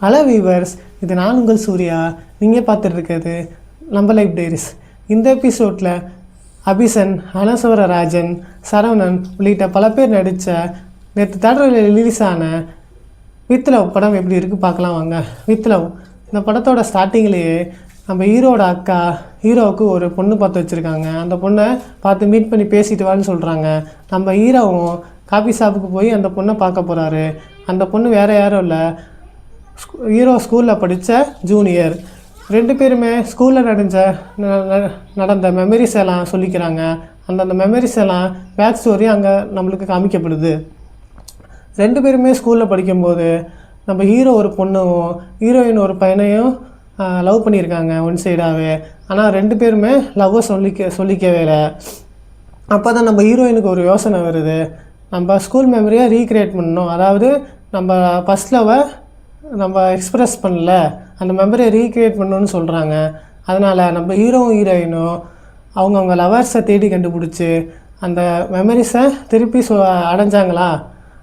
Hello viewers, இது நான் உங்கள் சூர்யா. நீங்கள் பார்த்துட்டு இருக்கிறது நம்ம லைஃப் டைரிஸ். இந்த எபிசோடில் அபிசன், அனசவரராஜன், சரவணன் உள்ளிட்ட பல பேர் நடித்த நேற்று தேட்டரில் ரிலீஸ் ஆன வித் லவ் படம் எப்படி இருக்குது பார்க்கலாம் வாங்க. வித் லவ் இந்த படத்தோட ஸ்டார்டிங்லேயே நம்ம ஹீரோட அக்கா ஹீரோவுக்கு ஒரு பொண்ணு பார்த்து வச்சுருக்காங்க. அந்த பொண்ணை பார்த்து மீட் பண்ணி பேசிட்டு வான்னு சொல்கிறாங்க. நம்ம ஹீரோவும் காஃபி ஷாப்புக்கு போய் அந்த பொண்ணை பார்க்க போகிறாரு. அந்த பொண்ணு வேறு யாரும் இல்லை, ஹீரோ ஸ்கூலில் படித்த ஜூனியர். ரெண்டு பேருமே ஸ்கூலில் நடந்த மெமரிஸ் எல்லாம் சொல்லிக்கிறாங்க. அந்த மெமரிஸ் எல்லாம் பேக் ஸ்டோரி அங்கே நம்மளுக்கு காமிக்கப்படுது. ரெண்டு பேருமே ஸ்கூலில் படிக்கும்போது நம்ம ஹீரோ ஒரு பொண்ணும் ஹீரோயின் ஒரு பையனையும் லவ் பண்ணியிருக்காங்க ஒன் சைடாகவே. ஆனால் ரெண்டு பேருமே லவ்வை சொல்லிக்கவே இல்லை. அப்போ தான் நம்ம ஹீரோயினுக்கு ஒரு யோசனை வருது, நம்ம ஸ்கூல் மெமரியை ரீக்ரியேட் பண்ணணும். அதாவது நம்ம ஃபஸ்ட் லவ்வை நம்ம எக்ஸ்ப்ரெஸ் பண்ணல, அந்த மெமரியை ரீக்ரியேட் பண்ணணும்னு சொல்கிறாங்க. அதனால் நம்ம ஹீரோவும் ஹீரோயினும் அவங்கவுங்க லவர்ஸை தேடி கண்டுபிடிச்சி அந்த மெமரிஸை திருப்பி அடைஞ்சாங்களா,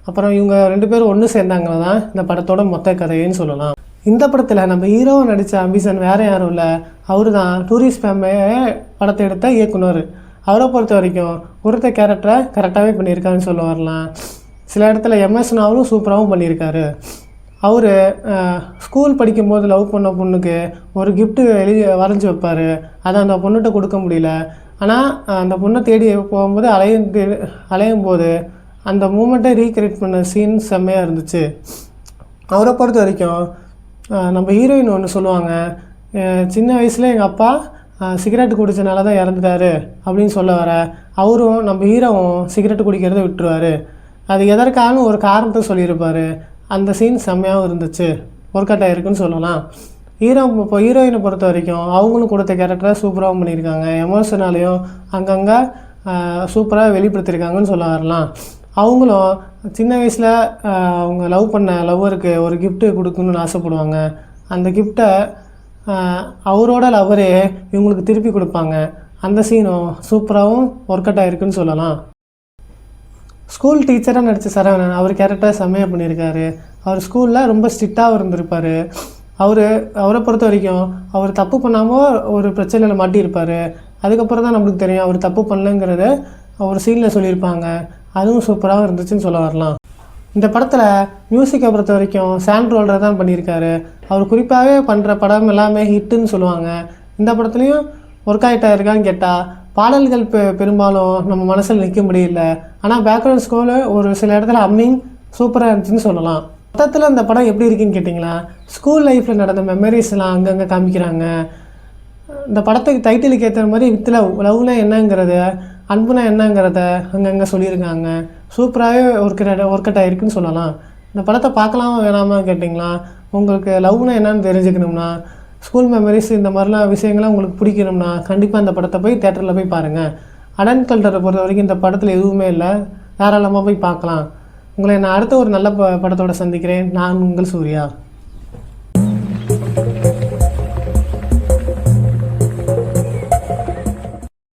அப்புறம் இவங்க ரெண்டு பேரும் ஒன்று சேர்ந்தாங்களா தான் இந்த படத்தோட மொத்த கதைன்னு சொல்லலாம். இந்த படத்தில் நம்ம ஹீரோவை நடித்த அபிசன் வேறு யாரும் இல்லை, அவர் தான் டூரிஸ்ட் ஃபேமிலியை படத்தை எடுத்த இயக்குனர். அவரை பொறுத்த வரைக்கும் ஒருத்த கேரக்டரை கரெக்டாகவே பண்ணியிருக்காருன்னு சொல்ல வரலாம். சில இடத்துல எம்எஸ்னாவும் சூப்பராகவும் பண்ணியிருக்காரு. அவர் ஸ்கூல் படிக்கும்போது லவ் பண்ண பொண்ணுக்கு ஒரு கிஃப்ட்டு வரைஞ்சி வைப்பார். அதை அந்த பொண்ணுகிட்ட கொடுக்க முடியல. ஆனால் அந்த பொண்ணை தேடி போகும்போது அலையும் போது அந்த மூமெண்ட்டை ரீக்ரியேட் பண்ண சீன் செம்மையாக இருந்துச்சு. அவரை பொறுத்த வரைக்கும் நம்ம ஹீரோயின் ஒன்று சொல்லுவாங்க, சின்ன வயசில் எங்கள் அப்பா சிகரெட்டு குடித்தனால தான் இறந்துட்டாரு அப்படின்னு சொல்ல வர, அவரும் நம்ம ஹீரோவும் சிகரெட்டு குடிக்கிறத விட்டுருவார். அது எதற்கான ஒரு காரணத்தை சொல்லியிருப்பார். அந்த சீன் செம்மையாகவும் இருந்துச்சு, ஒர்க் அவுட் ஆகிருக்குன்னு சொல்லலாம். இப்போ ஹீரோயினை பொறுத்த வரைக்கும் அவங்களும் கொடுத்த கேரக்டரை சூப்பராகவும் பண்ணியிருக்காங்க. எமோஷனாலையும் அங்கங்கே சூப்பராக வெளிப்படுத்தியிருக்காங்கன்னு சொல்ல வரலாம். அவங்களும் சின்ன வயசில் அவங்க லவ் பண்ண லவ்வருக்கு ஒரு கிஃப்ட்டு கொடுக்கணுன்னு ஆசைப்படுவாங்க. அந்த கிஃப்டை அவரோட லவ்வரே இவங்களுக்கு திருப்பி கொடுப்பாங்க. அந்த சீனும் சூப்பராகவும் ஒர்க் அவுட் ஆகிருக்குன்னு சொல்லலாம். ஸ்கூல் டீச்சராக நடித்த சரவணன், அவர் கேரக்டர் செம்மையாக பண்ணியிருக்காரு. அவர் ஸ்கூலில் ரொம்ப ஸ்ட்ரிக்டாகவும் இருந்திருப்பார். அவரை பொறுத்த வரைக்கும் அவர் தப்பு பண்ணாமல் ஒரு பிரச்சனையில் மாட்டியிருப்பார். அதுக்கப்புறம் தான் நம்மளுக்கு தெரியும் அவர் தப்பு பண்ணலங்கிறத ஒரு சீனில் சொல்லியிருப்பாங்க. அதுவும் சூப்பராகவும் இருந்துச்சுன்னு சொல்ல வரலாம். இந்த படத்தில் மியூசிக்கை பொறுத்த வரைக்கும் சாண்ட் ரோல்டர் தான் பண்ணியிருக்காரு. அவர் குறிப்பாகவே பண்ணுற படம் எல்லாமே ஹிட்டுன்னு சொல்லுவாங்க. இந்த படத்துலையும் ஒர்க் ஆகிட்டா இருக்கான்னு கேட்டால் பாடல்கள் பெரும்பாலும் நம்ம மனசில் நிற்க முடியல. ஆனால் பேக்ரவுண்ட் ஸ்கோர் ஒரு சில இடத்துல அம்மிங் சூப்பராக இருந்துச்சுன்னு சொல்லலாம். மொத்தத்தில் அந்த படம் எப்படி இருக்குன்னு கேட்டிங்களா, ஸ்கூல் லைஃப்பில் நடந்த மெமரிஸ்லாம் அங்கங்கே காமிக்கிறாங்க. இந்த படத்துக்கு டைட்டிலுக்கு ஏற்ற மாதிரி வித் லவ்னா என்னங்கிறத, அன்புனா என்னங்கிறத அங்கங்கே சொல்லியிருக்காங்க. சூப்பராகவே ஒர்க் அவுட் ஆகிருக்குன்னு சொல்லலாம். இந்த படத்தை பார்க்கலாமா வேணாமா கேட்டிங்களா, உங்களுக்கு லவ்னா என்னன்னு தெரிஞ்சுக்கணும்னா, ஸ்கூல் மெமரிஸ் இந்த மாதிரிலாம் விஷயங்கள்லாம் உங்களுக்கு பிடிக்கணும்னா கண்டிப்பாக இந்த படத்தை போய் தேட்டரில் போய் பாருங்கள். அடல்ட் கல்ச்சரை பொறுத்த வரைக்கும் இந்த படத்தில் எதுவுமே இல்லை, தாராளமாக போய் பார்க்கலாம். உங்களை நான் அடுத்த ஒரு நல்ல படத்தோடு சந்திக்கிறேன். நான் உங்கள் சூர்யா.